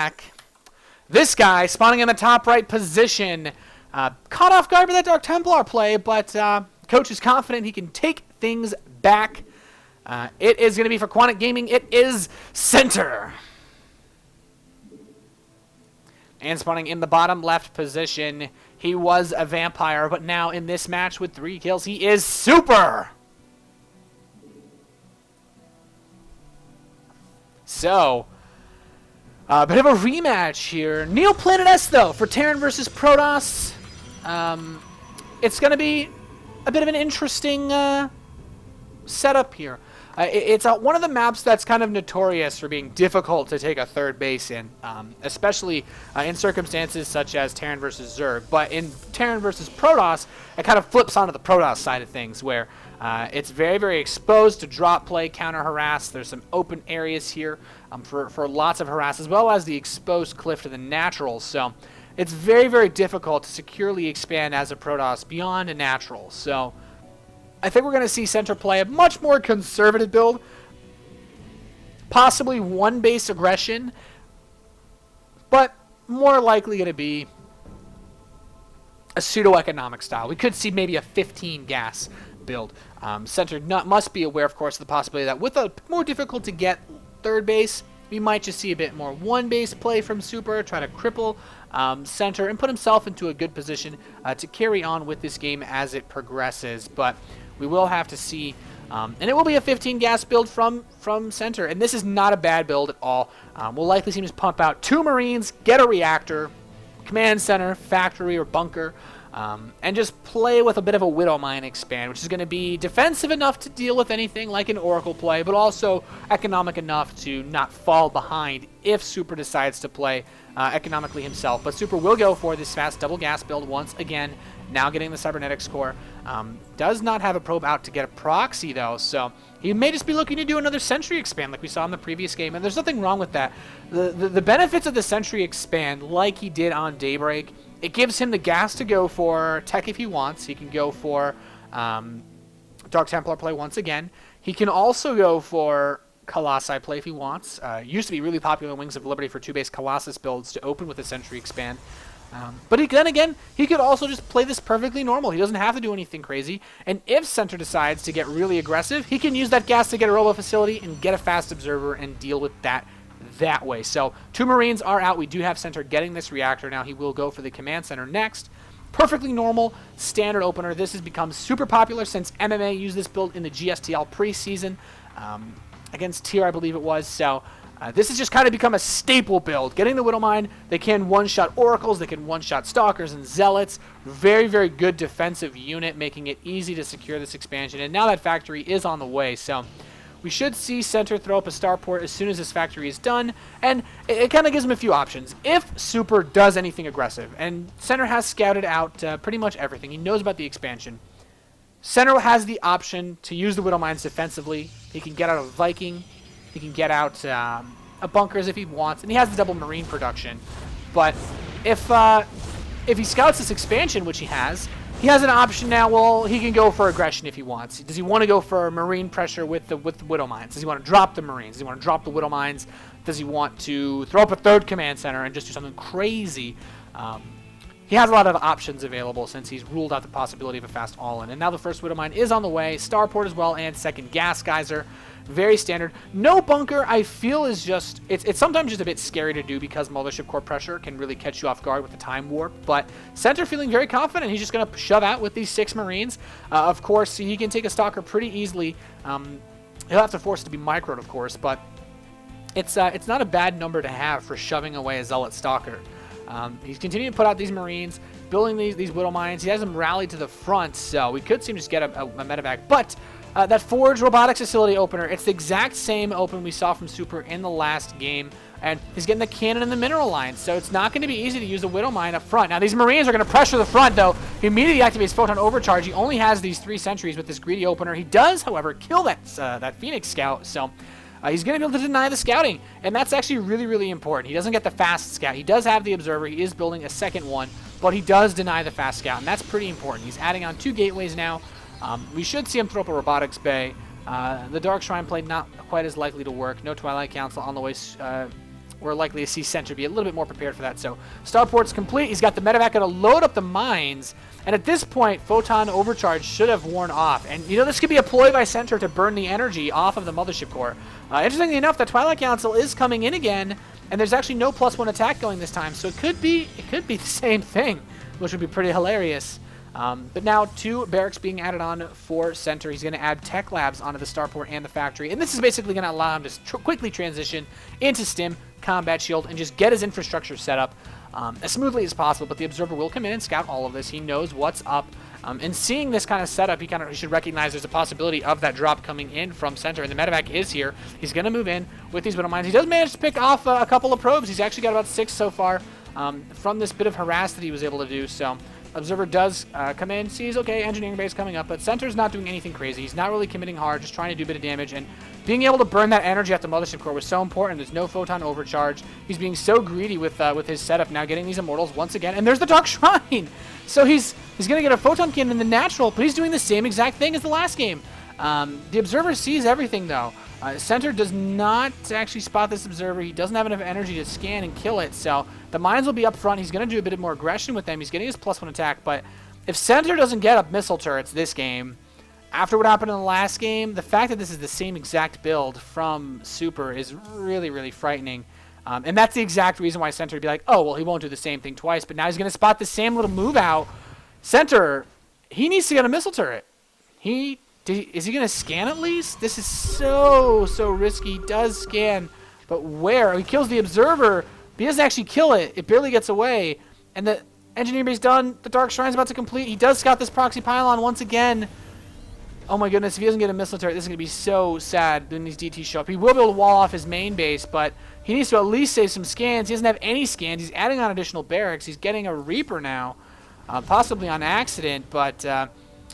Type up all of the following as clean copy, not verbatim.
back. This guy spawning in the top right position. Caught off guard by that Dark Templar play, but coach is confident he can take things back. It is going to be for Quantic Gaming. It is center. And spawning in the bottom left position, he was a vampire, but now in this match with 3 kills, he is super. So, a bit of a rematch here. Neoplanet S, though, for Terran versus Protoss. It's going to be a bit of an interesting setup here. It's one of the maps that's kind of notorious for being difficult to take a third base in, especially in circumstances such as Terran versus Zerg. But in Terran versus Protoss, it kind of flips onto the Protoss side of things, where it's very, very exposed to drop play, counter harass. There's some open areas here for lots of harass, as well as the exposed cliff to the naturals. So it's very, very difficult to securely expand as a Protoss beyond a natural. So I think we're going to see center play a much more conservative build, possibly 1 base aggression, but more likely going to be a pseudo-economic style. We could see maybe a 15 gas build. Center must be aware, of course, of the possibility that with a more difficult to get third base, we might just see a bit more 1 base play from Super, try to cripple center and put himself into a good position to carry on with this game as it progresses. But we will have to see, and it will be a 15 gas build from center, and this is not a bad build at all. We'll likely see him just pump out 2 Marines, get a reactor, command center, factory, or bunker, and just play with a bit of a Widow Mine expand, which is going to be defensive enough to deal with anything like an Oracle play, but also economic enough to not fall behind if Super decides to play economically himself. But Super will go for this fast double gas build once again, now getting the Cybernetics core. Does not have a probe out to get a proxy, though, so he may just be looking to do another Sentry expand like we saw in the previous game, and there's nothing wrong with that. The benefits of the Sentry expand, like he did on Daybreak, it gives him the gas to go for tech if he wants. He can go for Dark Templar play once again. He can also go for Colossi play if he wants. Used to be really popular in Wings of Liberty for 2-base Colossus builds to open with a Sentry expand. But then again, he could also just play this perfectly normal. He doesn't have to do anything crazy. And if center decides to get really aggressive, he can use that gas to get a robo facility and get a fast observer and deal with that way. So 2 Marines are out. We do have center getting this reactor. Now he will go for the command center next. Perfectly normal, standard opener. This has become super popular since MMA used this build in the GSTL preseason against Tier, I believe it was. So this has just kind of become a staple build. Getting the Widow Mine, they can one-shot Oracles, they can one-shot Stalkers and Zealots. Very, very good defensive unit, making it easy to secure this expansion. And now that factory is on the way, so we should see center throw up a starport as soon as this factory is done, and it kind of gives him a few options. If Super does anything aggressive, and center has scouted out pretty much everything, he knows about the expansion, center has the option to use the Widow Mines defensively. He can get out a Viking, he can get out a bunkers if he wants, and he has the double Marine production. But if he scouts this expansion, which he has an option now. Well, he can go for aggression if he wants. Does he want to go for Marine pressure with the Widow Mines? Does he want to drop the Marines? Does he want to drop the Widow Mines? Does he want to throw up a 3rd command center and just do something crazy? He has a lot of options available since he's ruled out the possibility of a fast all-in. And now the first Widow Mine is on the way. Starport as well, and 2nd Gas Geyser. Very standard. No bunker, I feel, is just... It's sometimes just a bit scary to do because Mothership Core pressure can really catch you off guard with the Time Warp. But center feeling very confident. He's just going to shove out with these 6 Marines. Of course, he can take a Stalker pretty easily. He'll have to force it to be microed, of course, but it's not a bad number to have for shoving away a Zealot Stalker. He's continuing to put out these Marines, building these Widow Mines. He has them rallied to the front, so we could see him just get a medevac. But that Forge Robotics Facility opener, it's the exact same open we saw from Super in the last game. And he's getting the cannon and the mineral line, so it's not going to be easy to use the Widow Mine up front. Now, these Marines are going to pressure the front, though. He immediately activates Photon Overcharge. He only has these 3 sentries with this greedy opener. He does, however, kill that Phoenix Scout, so he's going to be able to deny the scouting, and that's actually really, really important. He doesn't get the fast scout. He does have the observer. He is building a 2nd one, but he does deny the fast scout, and that's pretty important. He's adding on 2 gateways now. We should see him throw up a robotics bay. The Dark Shrine play not quite as likely to work. No Twilight Council on the way we're likely to see Center be a little bit more prepared for that. So starport's complete. He's got the medevac going to load up the mines. And at this point, Photon Overcharge should have worn off. And, you know, this could be a ploy by Center to burn the energy off of the Mothership Core. Interestingly enough, the Twilight Council is coming in again, and there's actually no +1 attack going this time. So it could be the same thing, which would be pretty hilarious. But now 2 barracks being added on for Center. He's going to add tech labs onto the starport and the factory. And this is basically going to allow him to quickly transition into STIM, Combat Shield, and just get his infrastructure set up as smoothly as possible. But the Observer will come in and scout all of this. He knows what's up. And seeing this kind of setup, he should recognize there's a possibility of that drop coming in from Center. And the medevac is here. He's going to move in with these middle mines. He does manage to pick off a couple of probes. He's actually got about 6 so far from this bit of harass that he was able to do. So Observer does come in, sees, okay, engineering base coming up, but Center's not doing anything crazy. He's not really committing hard, just trying to do a bit of damage, and being able to burn that energy at the Mothership Core was so important. There's no Photon Overcharge. He's being so greedy with his setup now, getting these Immortals once again, and there's the Dark Shrine! So he's going to get a Photon Cannon in the natural, but he's doing the same exact thing as the last game. The Observer sees everything, though. Center does not actually spot this Observer. He doesn't have enough energy to scan and kill it, so the mines will be up front. He's going to do a bit more aggression with them. He's getting his +1 attack, but if Center doesn't get up missile turrets this game, after what happened in the last game, the fact that this is the same exact build from Super is really, really frightening. And that's the exact reason why Center would be like, oh, well, he won't do the same thing twice, but now he's going to spot the same little move out. Center, he needs to get a missile turret. Is he going to scan at least? This is so risky. He does scan, but where? He kills the Observer, but he doesn't actually kill it. It barely gets away, and the engineering base done. The Dark Shrine's about to complete. He does scout this proxy pylon once again. Oh my goodness, if he doesn't get a missile turret, this is going to be so sad when these DTs show up. He will be able to wall off his main base, but he needs to at least save some scans. He doesn't have any scans. He's adding on additional barracks. He's getting a Reaper now, possibly on accident, but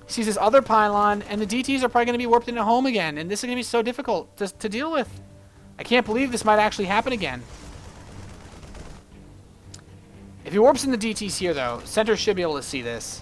sees this other pylon, and the DTs are probably going to be warped into home again, and this is going to be so difficult to deal with. I can't believe this might actually happen again. If he warps in the DTs here, though, Center should be able to see this.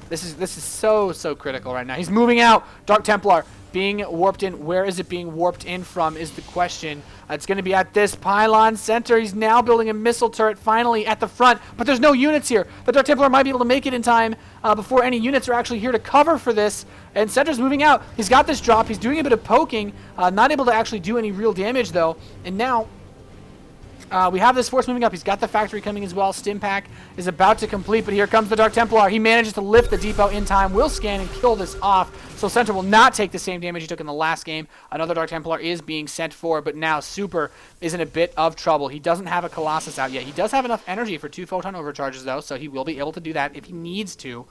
This is so critical right now. He's moving out. Dark Templar being warped in. Where is it being warped in from is the question. It's going to be at this pylon Center. He's now building a missile turret finally at the front, but there's no units here. The Dark Templar might be able to make it in time before any units are actually here to cover for this, and Center's moving out. He's got this drop. He's doing a bit of poking, not able to actually do any real damage, though, and now we have this force moving up. He's got the factory coming as well. Stimpack is about to complete, but here comes the Dark Templar. He manages to lift the depot in time, will scan and kill this off, so Center will not take the same damage he took in the last game. Another Dark Templar is being sent for, but now Super is in a bit of trouble. He doesn't have a Colossus out yet. He does have enough energy for 2 Photon Overcharges, though, so he will be able to do that if he needs to.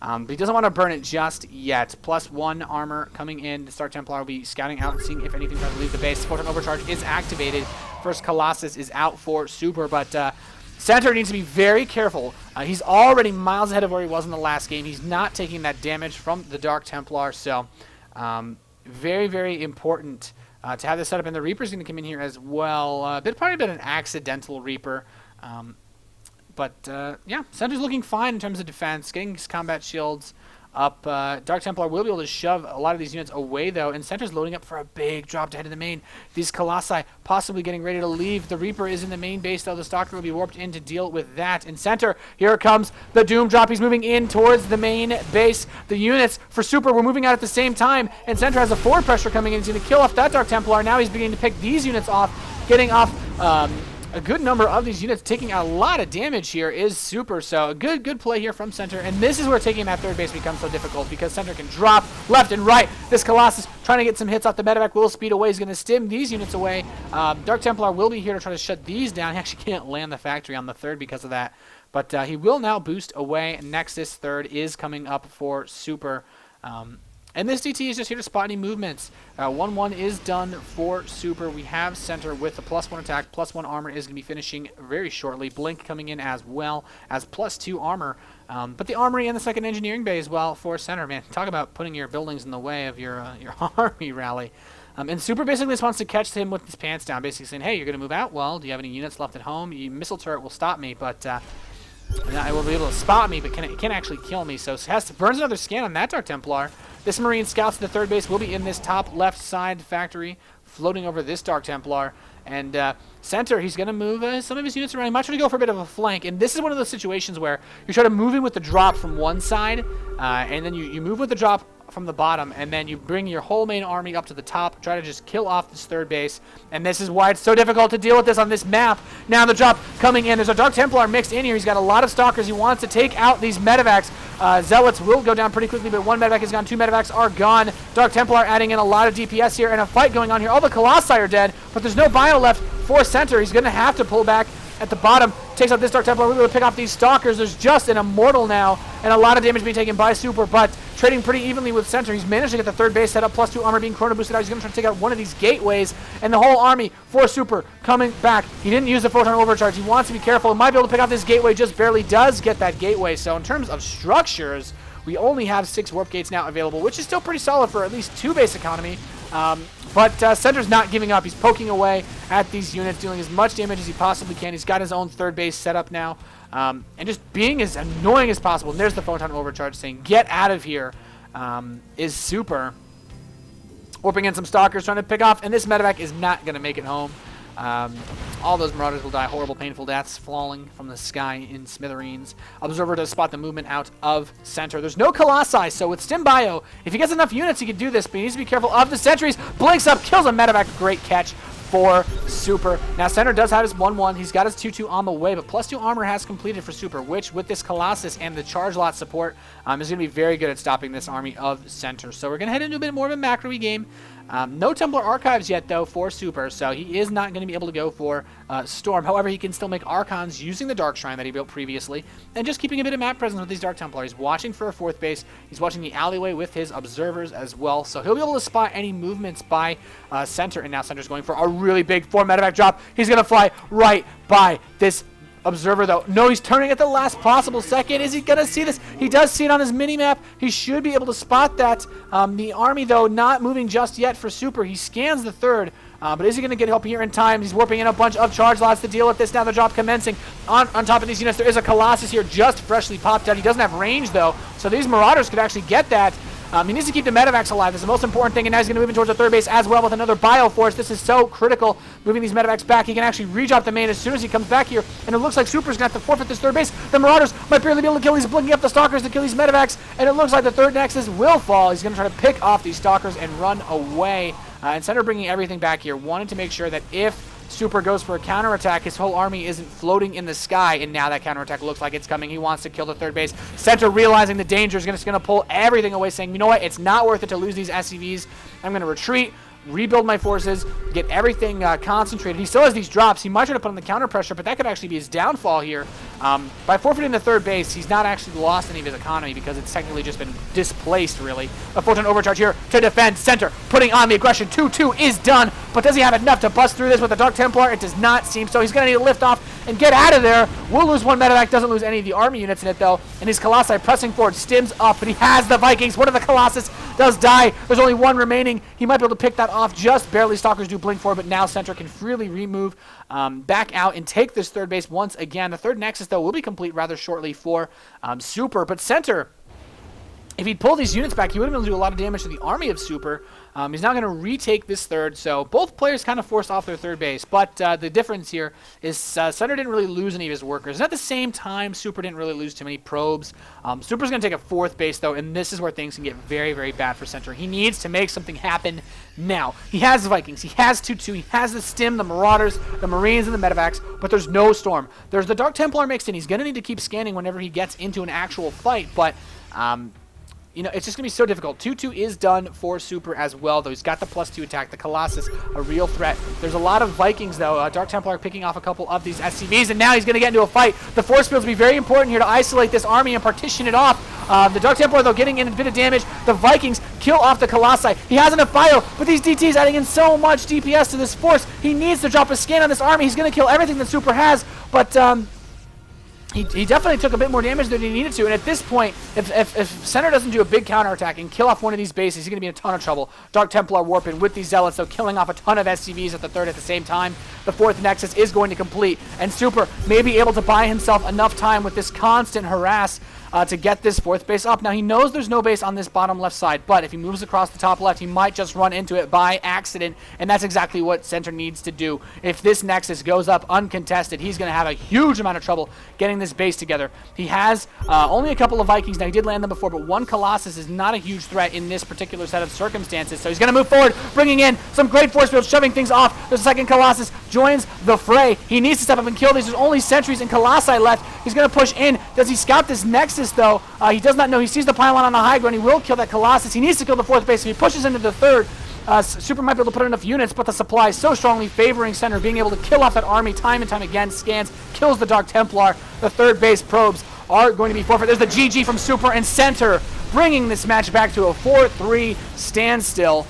But he doesn't want to burn it just yet. +1 armor coming in. The Star Templar will be scouting out and seeing if anything tries to leave the base. Photon Overcharge is activated. First Colossus is out for Super, but Center needs to be very careful. He's already miles ahead of where he was in the last game. He's not taking that damage from the Dark Templar, so very important to have this set up. And the Reaper's going to come in here as well. Probably been an accidental Reaper. But yeah, Center's looking fine in terms of defense, getting his combat shields up. Dark Templar will be able to shove a lot of these units away, though, and Center's loading up for a big drop to head to the main. These Colossi possibly getting ready to leave. The Reaper is in the main base, though. The Stalker will be warped in to deal with that. In Center, here comes the Doom Drop. He's moving in towards the main base. The units for Super were moving out at the same time, and Center has a forward pressure coming in. He's going to kill off that Dark Templar. Now he's beginning to pick these units off, getting off a good number of these units. Taking a lot of damage here is Super, so a good play here from Center, and this is where taking that third base becomes so difficult because Center can drop left and right. This Colossus trying to get some hits off the medevac will speed away. He's going to stim these units away. Dark Templar will be here to try to shut these down. He actually can't land the factory on the third because of that, but he will now boost away. Nexus third is coming up for Super. And this DT is just here to spot any movements. 1-1 is done for Super. We have Center with the +1 attack, +1 armor is going to be finishing very shortly. Blink coming in as well as +2 armor. But the armory and the second engineering bay as well for Center. Man, talk about putting your buildings in the way of your army rally. And Super basically just wants to catch him with his pants down, basically saying, hey, you're going to move out? Well, do you have any units left at home? Your missile turret will stop me, but it will be able to spot me, but it can't actually kill me. So it burns another scan on that Dark Templar. This Marine Scouts to the third base will be in this top left side factory, floating over this Dark Templar. And center, he's going to move some of his units around. He might try to go for a bit of a flank. And this is one of those situations where you try to move in with the drop from one side, and then you move with the drop from the bottom, and then you bring your whole main army up to the top, try to just kill off this third base. And this is why it's so difficult to deal with this on this map. Now the drop coming in. There's a Dark Templar mixed in here. He's got a lot of Stalkers. He wants to take out these medevacs. Zealots will go down pretty quickly, but one medevac is gone. Two medevacs are gone. Dark Templar adding in a lot of DPS here, and a fight going on here. All the Colossi are dead, but there's no bio left for center. He's going to have to pull back at the bottom. Takes out this Dark Templar. We're able to pick off these Stalkers. There's just an Immortal now, and a lot of damage being taken by Super, but trading pretty evenly with center. He's managed to get the third base set up, +2 armor being chrono boosted out. He's going to try to take out one of these gateways, and the whole army for Super coming back. He didn't use the photon overcharge. He wants to be careful. He might be able to pick off this gateway, just barely does get that gateway. So in terms of structures, we only have 6 warp gates now available, which is still pretty solid for at least 2 base economy. But center's not giving up. He's poking away at these units, dealing as much damage as he possibly can. He's got his own third base set up now, and just being as annoying as possible. And there's the photon overcharge saying, get out of here, is Super. Warping in some Stalkers, trying to pick off, and this medevac is not going to make it home. All those Marauders will die horrible, painful deaths, falling from the sky in smithereens. Observer does spot the movement out of center. There's no Colossi, so with Stim Bio, if he gets enough units, he can do this, but he needs to be careful of the sentries. Blinks up, kills a medevac. Great catch for Super. Now, center does have his 1-1. He's got his 2-2 on the way, but +2 armor has completed for Super, which, with this Colossus and the charge lot support, is going to be very good at stopping this army of center. So we're going to head into a bit more of a macro-y game. No Templar Archives yet, though, for Super, so he is not going to be able to go for Storm. However, he can still make Archons using the Dark Shrine that he built previously, and just keeping a bit of map presence with these Dark Templar. He's watching for a 4th base. He's watching the alleyway with his Observers as well, so he'll be able to spot any movements by center, and now center's going for a really big 4 medevac drop. He's going to fly right by this Observer, though. No, he's turning at the last possible second. Is he going to see this? He does see it on his mini-map. He should be able to spot that. The army, though, not moving just yet for Super. He scans the third, but is he going to get help here in time? He's warping in a bunch of charge lots to deal with this. Now the drop commencing on top of these units. There is a Colossus here just freshly popped out. He doesn't have range, though, so these Marauders could actually get that. He needs to keep the medevacs alive. That's the most important thing, and now he's going to move in towards the third base as well with another Bioforce. This is so critical, moving these medevacs back. He can actually redrop the main as soon as he comes back here, and it looks like Super's going to have to forfeit this third base. The Marauders might barely be able to kill. He's blinking up the Stalkers to kill these medevacs, and it looks like the third Nexus will fall. He's going to try to pick off these Stalkers and run away. And center bringing everything back here, wanted to make sure that if Super goes for a counterattack, his whole army isn't floating in the sky, and now that counterattack looks like it's coming. He wants to kill the third base. Center, realizing the danger, is just going to pull everything away, saying, you know what, it's not worth it to lose these SCVs. I'm going to retreat, rebuild my forces, get everything concentrated. He still has these drops. He might try to put on the counter pressure, but that could actually be his downfall here. By forfeiting the third base, he's not actually lost any of his economy because it's technically just been displaced, really. A photon overcharge here to defend center, putting on the aggression. 2-2 is done, but does he have enough to bust through this with the Dark Templar? It does not seem so. He's going to need to lift off and get out of there. Will lose one medevac, doesn't lose any of the army units in it, though, and his Colossi pressing forward, stims up, but he has the Vikings. One of the Colossus does die. There's only one remaining. He might be able to pick that off just barely. Stalkers do blink forward, but now center can freely remove back out and take this third base once again. The third Nexus, though, will be complete rather shortly for Super, but center, if he'd pull these units back, he would have been able to do a lot of damage to the army of Super. He's now going to retake this third, so both players kind of forced off their third base, but the difference here is center didn't really lose any of his workers, and at the same time, Super didn't really lose too many probes. Super's going to take a 4th base, though, and this is where things can get very, very bad for center. He needs to make something happen now. He has the Vikings, he has 2-2, he has the Stim, the Marauders, the Marines, and the medevacs, but there's no Storm. There's the Dark Templar mixed in. He's going to need to keep scanning whenever he gets into an actual fight, but you know, it's just going to be so difficult. 2-2 is done for Super as well, though. He's got the +2 attack. The Colossus, a real threat. There's a lot of Vikings, though. Dark Templar picking off a couple of these SCVs, and now he's going to get into a fight. The force fields will be very important here to isolate this army and partition it off. The Dark Templar, though, getting in a bit of damage. The Vikings kill off the Colossi. He has enough bio, but these DTs adding in so much DPS to this force. He needs to drop a scan on this army. He's going to kill everything that Super has, but He definitely took a bit more damage than he needed to, and at this point, if center doesn't do a big counterattack and kill off one of these bases, he's going to be in a ton of trouble. Dark Templar warping with these Zealots, though, killing off a ton of SCVs at the third at the same time. The 4th Nexus is going to complete, and Super may be able to buy himself enough time with this constant harass to get this fourth base up. Now, he knows there's no base on this bottom left side, but if he moves across the top left, he might just run into it by accident, and that's exactly what center needs to do. If this Nexus goes up uncontested, he's going to have a huge amount of trouble getting this base together. He has only a couple of Vikings. Now, he did land them before, but one Colossus is not a huge threat in this particular set of circumstances, so he's going to move forward, bringing in some great force fields, shoving things off. The second Colossus joins the fray. He needs to step up and kill these. There's only sentries and Colossi left. He's going to push in. Does he scout this Nexus, though? He does not know. He sees the pylon on the high ground. He will kill that Colossus. He needs to kill the fourth base. If he pushes into the third, Super might be able to put enough units, but the supply is so strongly favoring center, being able to kill off that army time and time again. Scans, kills the Dark Templar. The third base probes are going to be forfeit. There's the GG from Super, and center bringing this match back to a 4-3 standstill.